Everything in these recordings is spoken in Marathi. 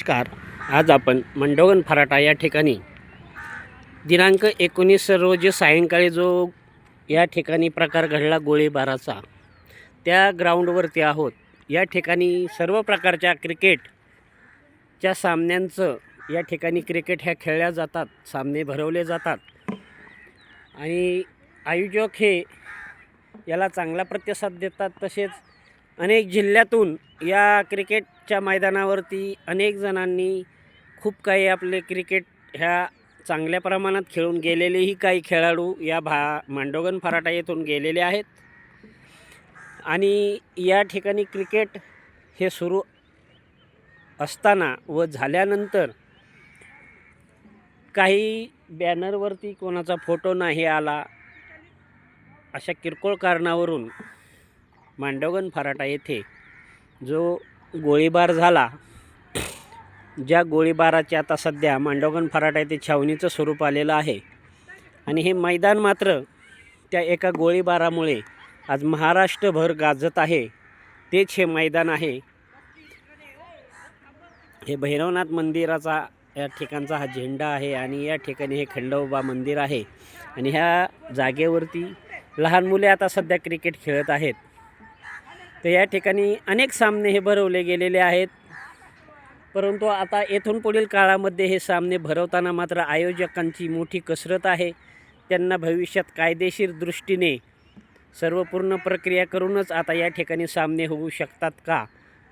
नमस्कार. आज आपण मंडोगन फराटा या ठिकाणी दिनांक 19 रोजी सायंकाळी जो या ठिकाणी प्रकार घडला गोळीबाराचा, त्या ग्राउंडवरती आहोत. या ठिकाणी सर्व प्रकारच्या क्रिकेटच्या सामन्यांचं या ठिकाणी क्रिकेट ह्या खेळल्या जातात, सामने भरवले जातात आणि आयोजक हे याला चांगला प्रतिसाद देतात. तसेच अनेक जिल्ह्यातून या क्रिकेटच्या मैदानावरती अनेक जणांनी खूप काही आपले क्रिकेट ह्या चांगल्या प्रमाणात खेळून गेलेलेही काही खेळाडू या मांडोगन फराटा येथून गेलेले आहेत. आणि या ठिकाणी क्रिकेट हे सुरू असताना व झाल्यानंतर काही बॅनरवरती कोणाचा फोटो नाही आला, अशा किरकोळ कारणावरून मांडोगन फराटा येथे जो गोळीबार झाला, ज्या गोळीबाराचे आता सध्या मांडोगन फराटा येथे छावणीचं स्वरूप आलेलं आहे. आणि हे मैदान मात्र त्या एका गोळीबारामुळे आज महाराष्ट्रभर गाजत आहे. तेच हे मैदान आहे. हे भैरवनाथ मंदिराचा या ठिकाणचा हा झेंडा आहे आणि या ठिकाणी हे खंडोबा मंदिर आहे. आणि ह्या जागेवरती लहान मुले आता सध्या क्रिकेट खेळत आहेत. तर या ठिकाणी अनेक सामने हे भरवले गेलेले आहेत. परंतु आता येथून पुढील काळामध्ये हे सामने भरवताना मात्र आयोजकांची मोठी कसरत आहे. त्यांना भविष्यात कायदेशीर दृष्टीने सर्व पूर्ण प्रक्रिया करूनच आता या ठिकाणी सामने होऊ शकतात का,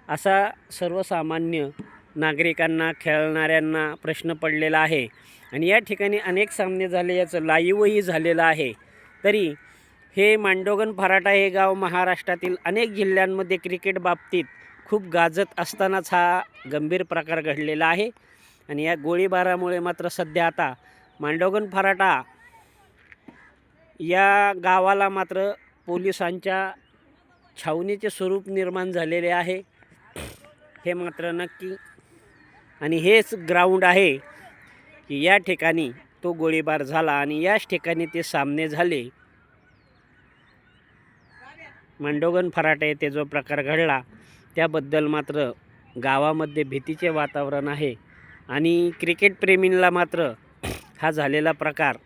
असा सर्वसामान्य नागरिकांना, खेळणाऱ्यांना प्रश्न पडलेला आहे. आणि या ठिकाणी अनेक सामने झाले, याचं लाईव्हही झालेलं आहे. तरी हे मांडोगन फराटा हे गाव महाराष्ट्रातील अनेक जिल्ह्यांमध्ये क्रिकेट बाबतीत खूप गाजत असतानाच हा गंभीर प्रकार घडलेला आहे. आणि या गोळीबारामुळे मात्र सध्या आता मांडोगन फराटा या गावाला मात्र पोलिसांच्या छावणीचे स्वरूप निर्माण झालेले आहे, हे मात्र नक्की. आणि हेच ग्राउंड आहे की या ठिकाणी तो गोळीबार झाला आणि याच ठिकाणी ते सामने झाले. मांडोगन फराटा येथे जो प्रकार घडला त्याबद्दल मात्र गावामध्ये भीतीचे वातावरण आहे. आणि क्रिकेटप्रेमींना मात्र हा झालेला प्रकार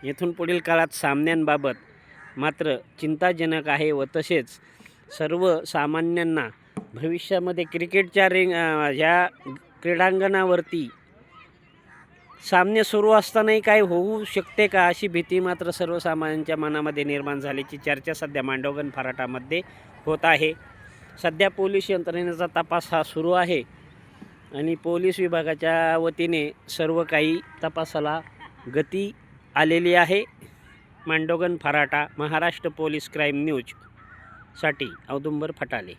येथून पुढील काळात सामन्यांबाबत मात्र चिंताजनक आहे. व तसेच सर्वसामान्यांना भविष्यामध्ये क्रिकेटच्या ह्या क्रीडांगणावरती सामने सुरू असतानाही काय होऊ शकते का, अशी भीती मात्र सर्वसामान्यांच्या मनामध्ये निर्माण झाल्याची चर्चा सध्या मांडोगन फराटामध्ये होत आहे. सध्या पोलीस यंत्रणेचा तपास हा सुरू आहे आणि पोलीस विभागाच्या वतीने सर्व काही तपासाला गती आलेली आहे. मांडोगन फराटा, महाराष्ट्र पोलीस क्राईम न्यूजसाठी औदुंबर फटाले.